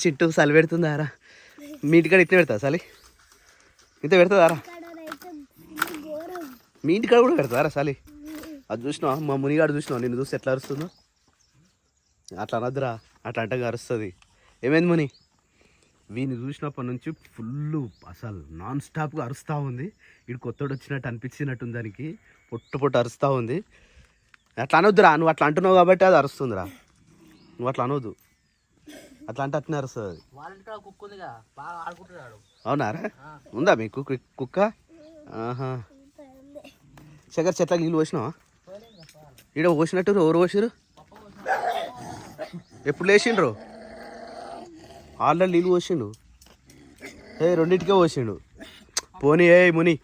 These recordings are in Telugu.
చిట్టు చలి పెడుతుందారా మీ ఇంటికాడ ఇట్లా పెడతా చలి ఇంత పెడతాదారా మీ ఇంటికాడ కూడా పెడతారా చలి అది చూసినావా మా మునిగాడు చూసినావు నిన్ను చూస్తే ఎట్లా అరుస్తుందో అట్లా అనద్దురా అట్లా అంటే అరుస్తుంది ఏమైంది ముని వీని చూసినప్పటి నుంచి ఫుల్ అసలు నాన్ స్టాప్గా అరుస్తూ ఉంది ఇటు కొత్తడు వచ్చినట్టు అనిపించినట్టుంది దానికి పొట్టు అరుస్తూ ఉంది అట్లా అనొద్దురా నువ్వు అట్లా అంటున్నావు కాబట్టి అది అరుస్తుందిరా నువ్వు అట్లా అనవద్దు అట్లా అంటే అట్నే అరుస్తుంది అవునారా ఉందా మీకు కుక్క ఆహా శేఖర్ చెట్లకి నీళ్ళు పోసినావా ఈడ పోసినట్టు ఎవరు పోసిరు ఎప్పుడు లేచిండ్రు ఆల్రెడీ నీళ్ళు పోసిండు రెండింటికే పోసిండు పోనీ ముని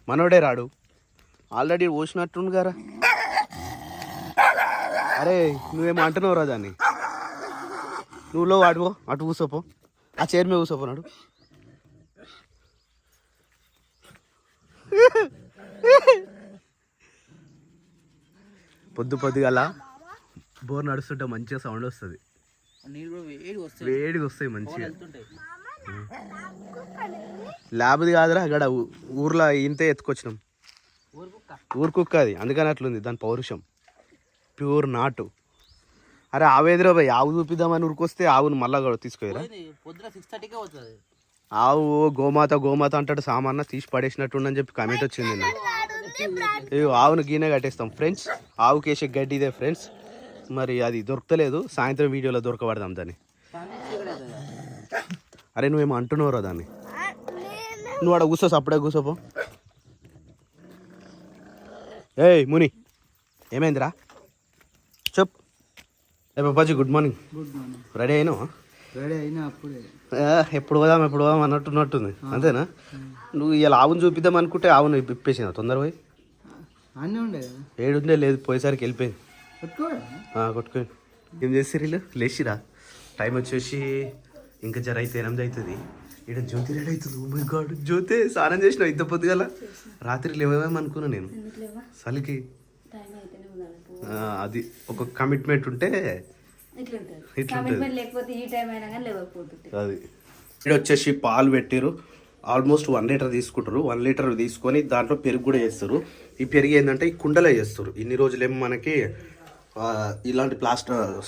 మనోడే రాడు ఆల్రెడీ పోసినట్టుండు గారా అరే నువ్వేమో అంటున్నావురా దాన్ని నువ్వులో వాడుకో అటు కూసోపో ఆ చైర్ మీద కూసోపోనాడు పొద్దుగల బోర్ నడుస్తుంటే మంచిగా సౌండ్ వస్తుంది వేడిగా వస్తాయి మంచిగా ల్యాబ్ది కాదురా అక్కడ ఊర్లో ఇంతే ఎత్తుకొచ్చినాం ఊరు కుక్క అది అందుకని అట్లుంది దాని పౌరుషం ప్యూర్ నాటు అరే ఆవేదిరా భయ్ ఆవు చూపిద్దామని ఊరికొస్తే ఆవును మళ్ళా తీసుకురా ఆవు గోమాత అంటాడు సామాన్న తీసి పడేసినట్టుండని చెప్పి కమెంట్ వచ్చింది ఆవును గీనే కట్టేస్తాం ఫ్రెండ్స్ ఆవు కేసే గడ్డి ఇదే ఫ్రెండ్స్ మరి అది దొరకలేదు సాయంత్రం వీడియోలో దొరకబడదాం దాన్ని అరే నువ్వేమో అంటున్నావురా దాన్ని నువ్వు అక్కడ కూర్చోసు అప్పుడే కూర్చోపో ముని ఏమైందిరా చెప్ బాబాజీ గుడ్ మార్నింగ్ రెడీ అయినావా ఎప్పుడు పోదాం అన్నట్టుంది అంతేనా నువ్వు ఇలా ఆవును చూపిద్దాం అనుకుంటే ఆవును ఇప్పేసిన తొందర పోయి ఏడుండే లేదు పోయేసరికి వెళ్ళిపోయింది కొట్టుకోండి ఏం చేస్తారు వీళ్ళు లేచిరా టైం వచ్చేసి ఇంకా జర అయితే 8 అవుతుంది ఇక్కడ జ్యోతి రెడీ అవుతుంది ఓ మై గాడ్ జ్యోతి స్నానం చేసినావు ఇంత పొద్దుగల రాత్రి లేవేమనుకున్నా నేను చలికి అది ఒక కమిట్మెంట్ ఉంటే అది ఇక్కడ వచ్చేసి పాలు పెట్టారు ఆల్మోస్ట్ 1 లీటర్ తీసుకుంటారు 1 లీటర్ తీసుకొని దాంట్లో పెరుగు కూడా చేస్తారు ఈ పెరుగు ఏంటంటే ఈ కుండలో చేస్తారు ఇన్ని రోజులేమో మనకి ఇలాంటి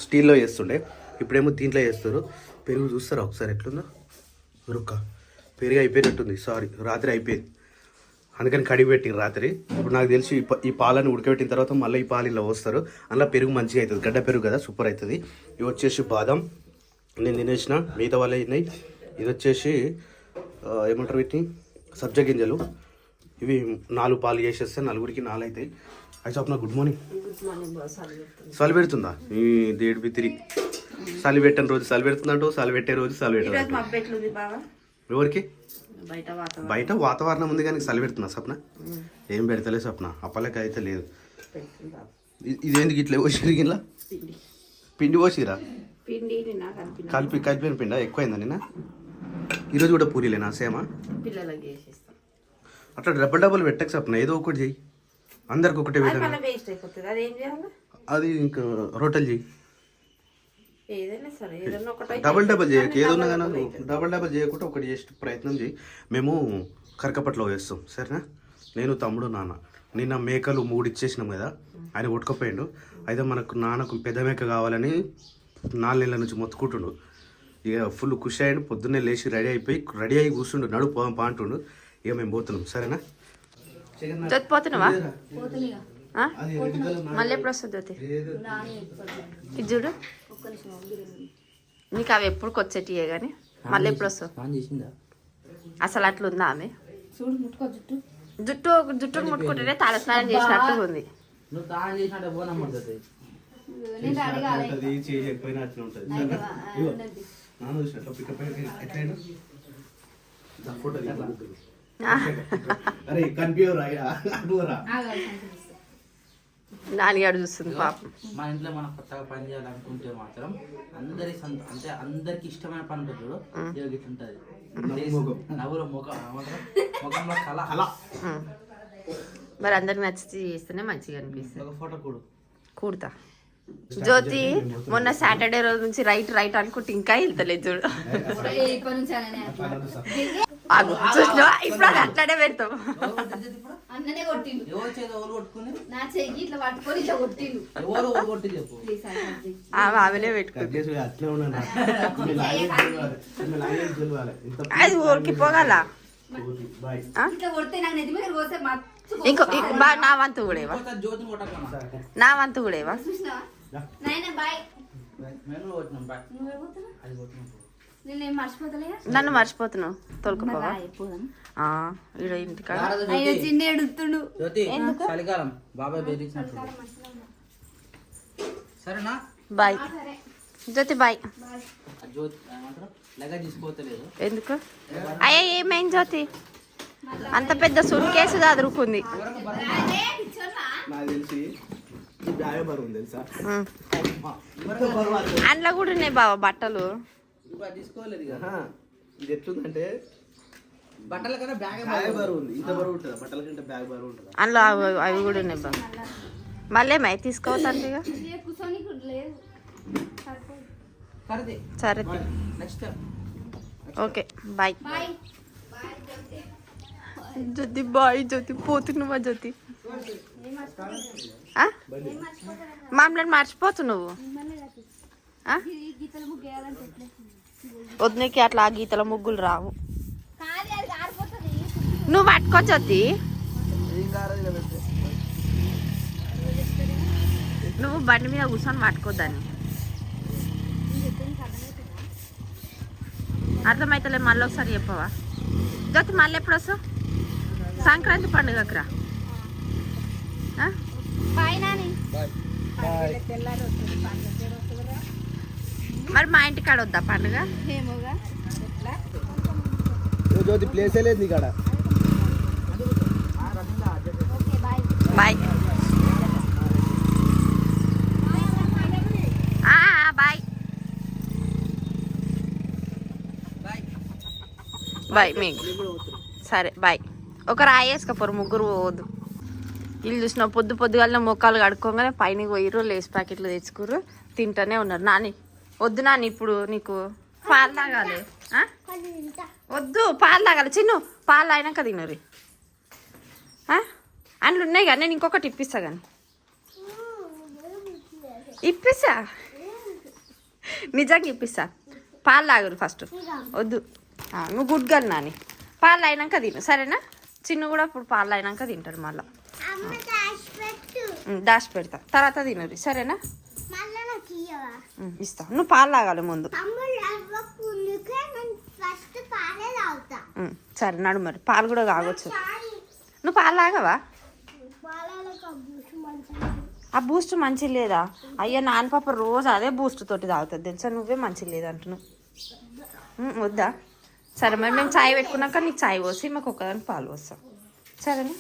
స్టీల్లో చేస్తుండే ఇప్పుడేమో దీంట్లో చేస్తారు పెరుగు చూస్తారా ఒకసారి ఎట్లుందో రుక్క పెరుగు అయిపోయినట్టుంది సారీ రాత్రి అయిపోయింది అందుకని కడిగి పెట్టింది రాత్రి ఇప్పుడు నాకు తెలిసి ఈ పాలను ఉడకబెట్టిన తర్వాత మళ్ళీ ఈ పాలు ఇలా వస్తారు అందులో పెరుగు మంచిగా అవుతుంది గడ్డ పెరుగు కదా సూపర్ అవుతుంది ఇవి వచ్చేసి బాదం నేను తినేసిన మిగతా వాళ్ళే ఉన్నాయి ఇది వచ్చేసి ఏమంటారు వీటిని సబ్జా గింజలు ఇవి 4 పాలు చేసేస్తే 4కి 4 అవుతాయి అయితే చెప్పిన గుడ్ మార్నింగ్ చలి పెడుతుందా ఈ దేడు బిత్తిరి చలి పెట్టిన రోజు చలి పెడుతుందంటూ చలి పెట్టే రోజు చలి పెట్టదు ఎవరికి బయట వాతావరణం ఉంది కానీ చలి పెడుతున్నా స్వప్న ఏం పెడతలే స్వప్న అప్పలకి అయితే లేదు ఇదేందుకు ఇట్లా పోసిరు గిట్లా పిండి పోసిరా కలిపిన పిండా ఎక్కువైందా నిన్న ఈరోజు కూడా పూరీలేనా సేమా అట్లా డబుల్ పెట్టక స్వప్న ఏదో ఒకటి చెయ్యి అందరికి ఒకటే విధంగా అది ఇంకా రొట్టెలు చెయ్యి డబుల్ చేయకు ఏదన్నా కానీ డబుల్ చేయకుండా ఒకటి చేసి ప్రయత్నం చేయి మేము కరకపట్లో వేస్తాం సరేనా నేను తమ్ముడు నాన్న నిన్న మేకలు 3 ఇచ్చేసినాం కదా ఆయన కొట్టుకుపోయిండు అయితే మనకు నాన్నకు పెద్ద మేక కావాలని 4 నెలల నుంచి మొత్తుకుంటుండు ఇక ఫుల్ ఖుషి అయ్యాడు పొద్దున్నే లేచి రెడీ అయ్యి కూర్చుండు నడు పాంటుండు ఇక మేము పోతున్నాం సరేనా మళ్ళీ ఎప్పుడు వస్తుంది ఇది చూడు నీకు అవి ఎప్పుడు వచ్చేటియే కానీ మళ్ళీ ఎప్పుడు వస్తుంది అసలు అట్లుందా ఆమె జుట్టు ముట్టుకుంటేనే తల స్నానం చేసినట్టు ఉంది నాన్నగాడు చూస్తుంది పాపం మా ఇంట్లో మనం కొత్తగా పని చేయాలనుకుంటే మాత్రం అందరికి ఇష్టమైన పని ఉంటుంది ఇట్లుంటది నవ్వులో ముఖంలో కళ మరి అందరికి నచ్చి చేస్తేనే మంచిగా అనిపిస్తుంది ఒక ఫోటో కూడతా జ్యోతి మొన్న సాటర్డే రోజు నుంచి రైట్ అనుకుంటే ఇంకా వెళ్తలేదు చూడు. ఆగు, చూసినావా? ఇప్పుడు అది అట్లానే పెడతాం. అన్ననే కొట్టిండు. ఎవరు చేత ఎవరు కొట్టుకుని నా చెయ్యి ఇట్లా పట్టుకొని ఇట్లా కొట్టిండు. ఎవరు ఎవరు కొట్టి చెప్పు. ఆమెలే పెట్టుకుంది. అది ఊరికిపోగల. ఇట్లా కొడితే నాకు నెత్తి మీద పోతే ఇంకో నా వంతు కూడా ఇవా, జ్యోతిని కొట్టకన్నా నా వంతు కూడా ఇవా. చూసినావా నాయన బాయ్. మేము కొట్టినాం బాయ్. నువ్వు పోతున్నా అది కొట్టినాం. నేనేం మర్చిపోతలే. నన్ను మర్చిపోతున్నావు తోలుకుపోవా పోదాం. ఈడ ఇంటికాడ. అయ్యో చిన్న ఎడుతుండు. జ్యోతి చలికాలం బాబాయ్ బెదిరించినట్టు. సరేనా బాయ్ జ్యోతి, బాయ్. ఆ జ్యోతి ఏమంటారు లగేజ్ తీసుకోవట్లేదు. ఎందుకు? అయ్యా ఏమైంది జ్యోతి? అంత పెద్ద సూట్ కేసు చదురుకుంది. నాకు తెలిసి ఈ బ్యాగ్ బరువు తెలుసా? అందులో కూడా ఉన్నాయి బావ బట్టలు. ఇప్పుడు తీసుకోలేదు ఇక. ఇది ఎట్లుందంటే బట్టల కన్నా బ్యాగ్ బ్యాగ్ బరువు ఉంది. ఇంత బరువు ఉంటుందా? బట్టల కంటే బ్యాగ్ బరువు ఉంటుందా? అందులో అవి కూడా ఉన్నాయి బావ. మళ్ళీ ఏమై తీసుకోవద్దంటే ఇక. కూర్చొని లేదు. సరే సరే నెక్స్ట్ ఓకే బాయ్. బాయ్. జ్యోతి బాయ్. జ్యోతి పోతున్నావా జ్యోతి? మామూలు మర్చిపోతున్నావు. గీతల ముగ్గు వేయాలంటే వద్దుకి అట్లా ఆ గీతల ముగ్గులు రావు. కాదు అది ఆరిపోతుంది. నువ్వు పట్టుకో జ్యోతి. నువ్వు బండి మీద కూర్చొని పట్టుకోద్దాన్ని. అర్థమైతలే, మళ్ళీ ఒకసారి చెప్పవా జ్యోతి? మళ్ళీ ఎప్పుడు వస్తావు? సంక్రాంతి పండుగకి రా. బాయ్ నాని. మరి మా ఇంటికాడ వద్దా పండుగ? ఏమోగా జ్యోతి ప్లేసే లేదు నీకాడ. Okay bye. Bye bye bye. మీకు సరే బాయ్. ఒక రాయి వేసుకపోరు, ముగ్గురు పోవద్దు. ఇల్లు చూసిన పొద్దుగాల మొక్కలు కడుక్కోగానే పైన పోయిర్రు, లేస్ ప్యాకెట్లు తెచ్చుకుర్రు, తింటూనే ఉన్నారు. నాని వద్దు నాని, ఇప్పుడు నీకు పాలు తాగాలి. వద్దు పాలు తాగాలి చిన్ను, పాలు అయినాక తినరు. అందులో ఉన్నాయి కానీ నేను ఇంకొకటి ఇప్పిస్తా. కానీ ఇప్పిస్తా, నిజంగా ఇప్పిస్తా. పాలు తాగరు ఫస్ట్. వద్దు నువ్వు గుడ్ గర్ల్ నాని. పాలు అయినాక తిను సరేనా? చిన్ను కూడా ఇప్పుడు పాలు అయినాక తింటాడు. మళ్ళీ దాచి పెడతా, తర్వాత తినరు సరేనా? ఇస్తా. నువ్వు పాలు తాగాలి ముందు. సరే నడు, మరి పాలు కూడా తాగొచ్చు. నువ్వు పాలు తాగవా? ఆ బూస్ట్ మంచి లేదా? అయ్యా నాన్న పాప రోజు అదే బూస్ట్ తోటి తాగుతుంది తెలుసా. నువ్వే మంచి లేదంటున్నావు. వద్దా? సరే మరి మేము చాయ్ పెట్టుకున్నాక నీకు చాయ్ పోసి మాకు ఒక్కదానికి పాలు పోస్తాం సరేనా?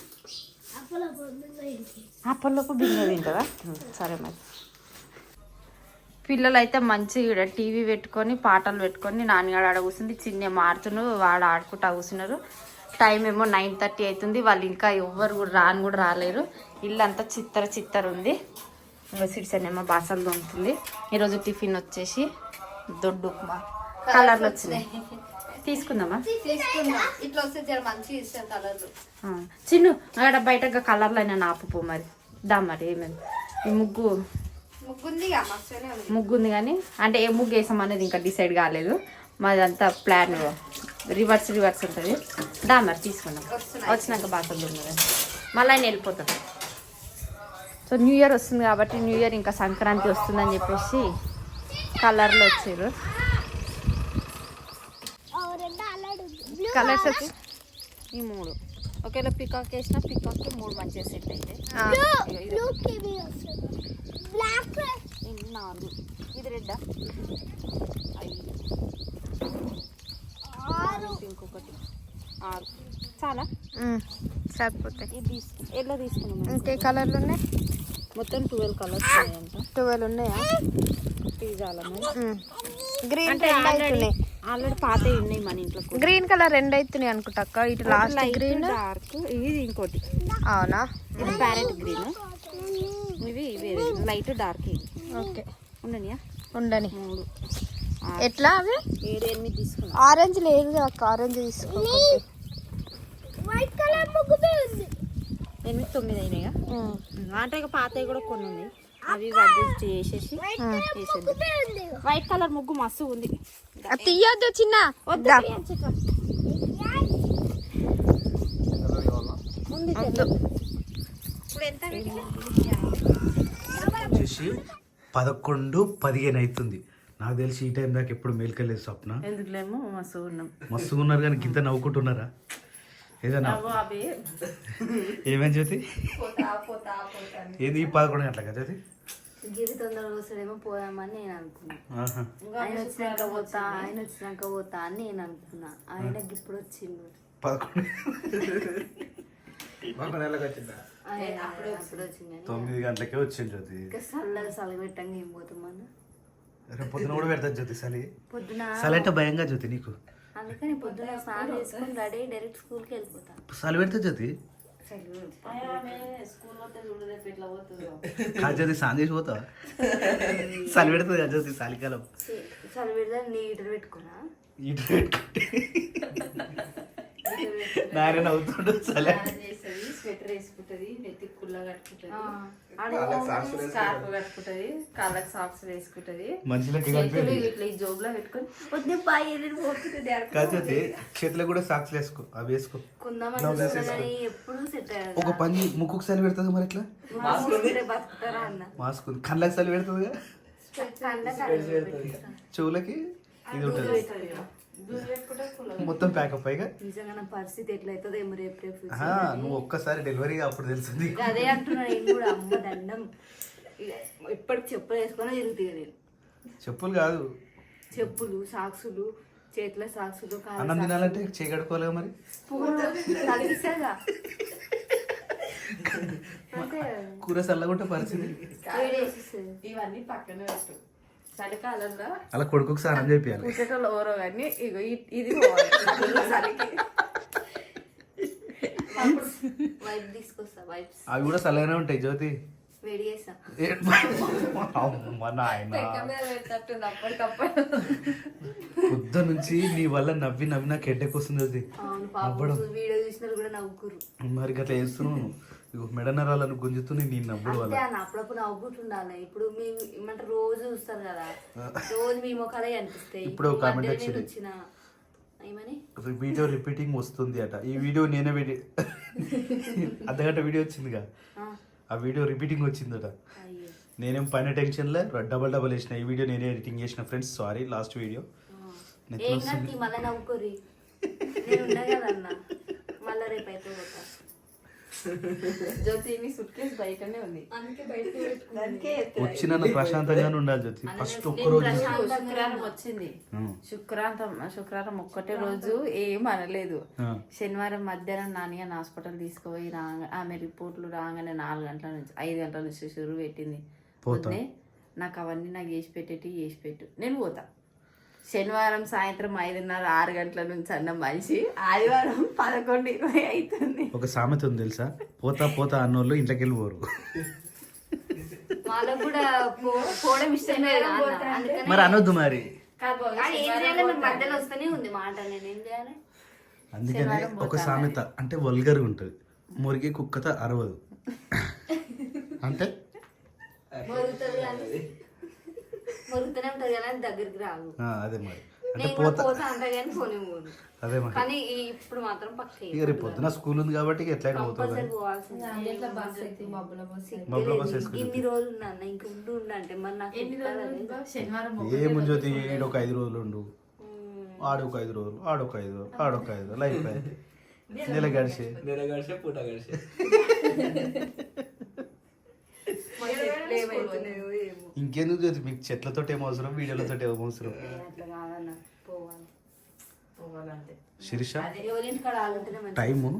అప్పల్లోపు బిందె తింటుందా? సరే మరి. పిల్లలు అయితే మంచిగా టీవీ పెట్టుకొని పాటలు పెట్టుకొని నాన్నగాడు ఆడ కూర్చుంది, చిన్న మారుతున్నారు, వాడు ఆడుకుంటా కూర్చున్నారు. టైం ఏమో 9:30 అవుతుంది. వాళ్ళు ఇంకా ఎవ్వరు కూడా రాలేరు. ఇల్లు అంతా చిత్తర ఉంది. సిడిసనేమో బాసలు దొంగతుంది. ఈరోజు టిఫిన్ వచ్చేసి దొడ్డు ఉప్మా కలర్లు వచ్చినాయి. తీసుకుందామా? ఇట్లా వస్తే జర మంచిగా ఇస్తాం కలర్లు. చిన్ను అక్కడ బయటగా కలర్లు అయినా నాపు మరి దా. మరి ఏమైంది? ఈ ముగ్గు ఉంది కానీ అంటే ఏ ముగ్గు వేసాం అనేది ఇంకా డిసైడ్ కాలేదు. మాదంతా ప్లాన్ రివర్స్ ఉంటుంది. దా మరి తీసుకుందాం. వచ్చినాక బాసలు దొంగ మళ్ళీ ఆయన వెళ్ళిపోతాం. సో న్యూ ఇయర్ వస్తుంది కాబట్టి న్యూ ఇయర్ ఇంకా సంక్రాంతి వస్తుందని చెప్పేసి కలర్లు వచ్చారు. కలర్స్ వచ్చి ఈ 3 ఒకేలా పికాక్ వేసిన పికాక్ 3 మంచిగా సెట్ అయితే 4. ఇది రెడ్డా? 5 ఇంకొకటి 6 చాలా సరిపోతాయి. ఇది ఎలా తీసుకున్నాం? ఇంకే కలర్లు ఉన్నాయి? మొత్తం 12 కలర్స్ ఉన్నాయంట. 12 ఉన్నాయా? పిజ్జాల గ్రీన్ అంటే ఆల్రెడీ పాత ఉన్నాయి మన ఇంట్లో. గ్రీన్ కలర్ 2 అవుతున్నాయి అనుకుంటా అక్క. ఇటు లాస్ట్ గ్రీన్ డార్క్, ఇది ఇంకోటి. అవునా? ఇది ప్యారెట్ గ్రీన్, ఇవి లైట్ డార్క్. ఓకే ఉండనియా ఉండని 3 ఎట్లా అవి 7 8 తీసుకున్నా. ఆరెంజ్ లేదు అక్క ఆరెంజ్ తీసుకో వైట్ కలర్ ముగ్గుపే ఉంది. 8 9 అయినాయిగా. అంటే ఇక పాతవి కూడా కొన్ని ఉన్నాయి. అవి అడ్జస్ట్ చేసేసి వేసేద్దాం. వైట్ కలర్ ముగ్గు మస్తు ఉంది. తీయొద్దు చిన్న వద్దా ఉంది వద్దు. ఇప్పుడు ఎంత వచ్చేసి 11:15 అవుతుంది. నాకు తెలిసి ఈ టైం దాకా ఎప్పుడు మేల్కెళ్ళలేదు స్వప్న. ఎందుకులేమో మస్తు ఉన్నాం మస్తుగా ఉన్నారు కానీ ఇంత నవ్వుకుంటున్నారా ఏదన్నా ఏమేం జ్యోతి ఏది 11 గంటలకా జ్యోతి? గిరి తొందరగా వస్తాడేమో పోదామని నేను అనుకున్నా. ఆహా. ఆయన వచ్చినాక పోతా అని నేను అనుకున్నా. ఆయనకి ఇప్పుడు వచ్చిండు. 11 వచ్చిందా? ఆయన అప్పుడు వచ్చింది. 9 గంటలకే వచ్చింది జ్యోతి. ఇంకా చలి పెట్టంగా ఏం పోతామన్నా. రేపు పొద్దున కూడా పెడతా జ్యోతి చలి. పొద్దున చలి అంటే భయంగా జ్యోతి నీకు? అందుకని పొద్దున స్నానం చేసుకుని రెడీ డైరెక్ట్ స్కూల్కి వెళ్ళిపోతా. చలి పెడతా జ్యోతి? కాదు జ్యోతి స్నానం చేసి పోతావా? చలి పెడుతుంది కదా జ్యోతి చలికాలం. చలి పెడితే నీ హీటర్ పెట్టుకున్నా. ఇటు పెట్టుకుంటే నారాయణ అవుతుండు చలి. స్వెటర్ వేసుకుంటది నెత్తికి కుల్ల కట్టుకుంటది సాక్స్ స్కార్ఫ్ కట్టుకుంటది కాళ్ళకి సాక్స్ వేసుకుంటది మనుషులకి చేతులు ఇట్లా ఈ జోబులో పెట్టుకొని వద్దు బాయ్ పోతుంది కాకపోతే చేతిలో కూడా సాక్స్ వేసుకో అవి వేసుకో. ఎప్పుడు సెట్ ఒక పని ముక్కుకు చలి పెడుతుంది మరి ఎట్లా? బతుకుతారా అన్న. మాస్క్ కళ్ళకి చలి పెడుతుంది చెవులకి ఇది ఉంటుంది మొత్తం ప్యాకప్ పైగా. నిజంగా నా పరిస్థితి ఎట్లయితుందో ఏమో రేపు నువ్వు ఒక్కసారి డెలివరీ అప్పుడు తెలుస్తుంది. అదే అంటున్నా నేను కూడా. అమ్మ దండం ఇప్పటికి చెప్పులు వేసుకొని తిరుగుతుంది నేను. చెప్పులు కాదు చెప్పులు సాక్సులు చేతుల సాక్సులు అన్నం తినాలంటే చేయగడుకోలేవు మరి. కలిగిస్తాగా కూర చల్లగుంటే పరిస్థితి. ఇవన్నీ పక్కన పెట్టు చలికాలంలో అలా కొడుకుకి స్నానం చేపియాలి. పుట్టేటోళ్ళు ఎవరో కానీ ఇగో ఇది పోవాలి చలికి. వైప్ తీసుకొస్తా. వైప్స్ అవి కూడా చల్లగానే ఉంటాయి జ్యోతి. వేడి చేస్తా. అమ్మ నాయన పెట్టట్టుంది అప్పటికప్పుడు. పొద్దు నుంచి నీ వల్ల నవ్వి నాకు హెడ్డెక్ వస్తుంది జ్యోతి. అవును పాపం వీడియో చూసినారు కూడా నవ్వుకురు. మరి గట్లా చేస్తున్నావు ఇగో మెడ నరాలను గుంజుతుంది నీ నవ్వుడు వల్ల. అప్పుడప్పుడు నవ్వుకుంటుండాలి. ఇప్పుడు మేము ఏమంటారు రోజు చూస్తారు కదా, రోజు మీ ముఖాలే అనిపిస్తాయి. ఇప్పుడు కామెంట్ వచ్చింది వచ్చిన ఏమని వీడియో రిపీటింగ్ వస్తుంది అట. ఈ వీడియో నేనే అర్ధగంట వీడియో వచ్చిందిగా, ఆ వీడియో రిపీటింగ్ వచ్చిందట. నేనేం పైన టెన్షన్లో డబల్ వేసిన. ఈ వీడియో నేనే ఎడిటింగ్ చేసిన ఫ్రెండ్స్, సారీ. లాస్ట్ వీడియో మళ్ళీ నవ్వుకోరి. నేను ఉన్నా కదన్న మళ్ళీ రేపు అయితే పోతా. జ్యోతి సుట్ కేసు బయటనే ఉంది వచ్చిన ప్రశాంతంగానే ఉండాలి జ్యోతి. ఫస్ట్ ఒక్కరోజు శుక్రవారం వచ్చింది. శుక్రవారం ఒక్కటే రోజు ఏం అనలేదు. శనివారం మధ్యాహ్నం నాన్నగారిని హాస్పిటల్ తీసుకుపోయి ఆమె రిపోర్ట్లు రాగానే 4 గంటల నుంచి 5 గంటల నుంచి షురు పెట్టింది. పోతే నాకు అవన్నీ నాకు చేసి పెట్టు నేను పోతా. శనివారం సాయంత్రం 5:30 6 గంటల నుంచి అన్న మనిషి ఆదివారం 11:20 అవుతుంది. ఒక సామెత ఉంది తెలుసా, పోతా అన్నోళ్ళు ఇంట్లోకి వెళ్ళిపోరు. వాళ్ళకు కూడా పోవడం ఇష్టమే కదా. మరి అనొద్దు మరి. మధ్యలో వస్తూనే ఉంది మాట. నేనేం చేయాలి? అందుకనే ఒక సామెత అంటే వల్గర్గా ఉంటుంది. మురిగి కుక్కతో అరవదు అంటే మొరుగుతూనే ఉంటది కానీ దగ్గరికి రాదు. అదే మరి. అంటే నేను పోతా అంటా కానీ పోనీ పోదు. అదే మరి. కానీ ఇప్పుడు మాత్రం పక్క ఇక రేపు పొద్దున స్కూల్ ఉంది కాబట్టి ఎట్లయినా పోతుంది. ఇన్ని రోజులు ఉన్నా ఇంకా ఉండు అంటే మరి నాకు ఏముంది జ్యోతి, ఒక 5 రోజులు ఉండు, ఆడొక 5 రోజులు, ఆడొక 5 రోజులు, ఆడొక 5 రోజులు అయిపోయి నెల గడిచే పూట గడిచే. ఇంకెందుకు జ్యోతి, మీకు చెట్లతో ఏమో అవసరం, వీడియోలతో ఏమో అవసరం. శిరీష టైము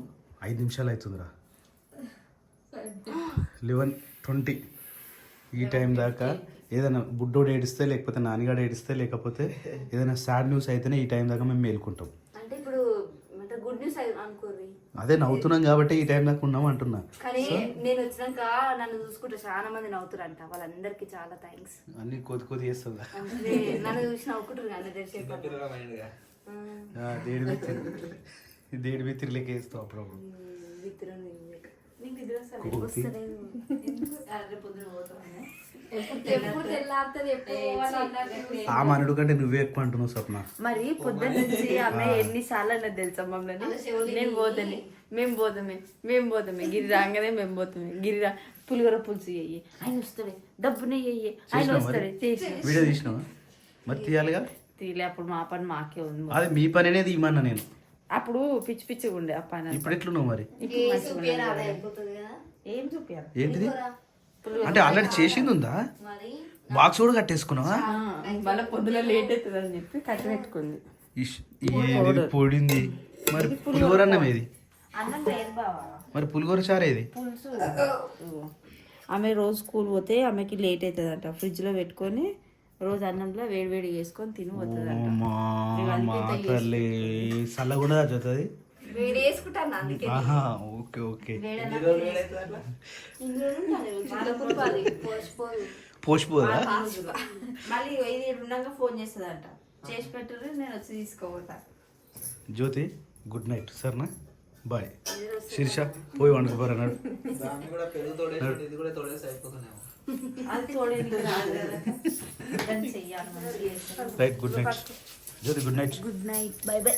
5 నిమిషాలు అవుతుందిరా. 11:20. ఈ టైం దాకా ఏదైనా బుడ్డోడు ఏడిస్తే, లేకపోతే నాన్నగాడు ఏడిస్తే, లేకపోతే ఏదైనా సాడ్ న్యూస్ అయితేనే ఈ టైం దాకా మేము మేలుకుంటాం. అంటే ఇప్పుడు గుడ్ న్యూస్ అనుకోరు. అదే నవ్వుతున్నాం కాబట్టి ఈ టైం దాకా ఉన్నాం అంటున్నా. కానీ నేను వచ్చినాక నన్ను చూసుకుంటే చాలా మంది నవ్వుతారంట, వాళ్ళందరికీ చాలా థ్యాంక్స్. అన్ని కొద్ది చేస్తుందా? నన్ను చూసి నవ్వుకుంటారు కానీ దేడి బిత్తిరి లెక్క వేస్తావు అప్పుడప్పుడు. ఆ మనుడు కంటే నువ్వే ఎక్కువ అంటున్నావు స్వప్న. మరి పొద్దున్న నుంచి అమ్మాయి ఎన్నిసార్లు అన్నది తెలుసా మమ్మల్ని, నేను పోతాను మేము పోతామే గిరి రాగానే మేము పోతామే గిరి పులిగొర పులుసు చెయ్యి, ఆయన వస్తాడే డబ్బునే చెయ్యి, ఆయన వస్తాడే చేసి వీడియో తీసినావా? మరి తీయాలిగా. తీలే, అప్పుడు మా పని మాకే ఉంది. అదే మీ పని అనేది ఇమ్మన్నా నేను. అప్పుడు పిచ్చి పిచ్చిగా ఉండే ఆ పని. ఇప్పుడు ఎట్లున్నావు మరి? ఏం చూపించాలి? ఏంటిది అంటే ఆల్రెడీ చేసింది ఉందా? బాక్స్ కూడా కట్టేసుకున్నావా? మళ్ళీ పొద్దున లేట్ అవుతుంది అని చెప్పి కట్టి పెట్టుకుంది. ఏది పొడింది మరి? పులిహోర అన్నం ఏది అన్నం లేదు బావా, మరి పులిహోర చారు ఏది? పులుసు. ఆమె రోజు స్కూల్ పోతే ఆమెకి లేట్ అవుతుంది అంట, ఫ్రిడ్జ్ లో పెట్టుకొని రోజు అన్నంలో వేడి వేసుకొని తిని పోతుంది అంట. చల్లకుండా చదువుతుంది. వేడి వేసుకుంటాను అందుకే. Okay okay. పోసిపోదా? మళ్ళీ 5 ఉన్నాక ఫోన్ చేస్తుందంట, చేసి పెట్టరు నేను వచ్చి తీసుకోపోతా. జ్యోతి గుడ్ నైట్ సరేనా, బాయ్. శీర్ష పోయి వండుకోరు అన్నాడు. అది తోడేది చెయ్యాలి. Right good night Jyoti, good night. Good night, bye by.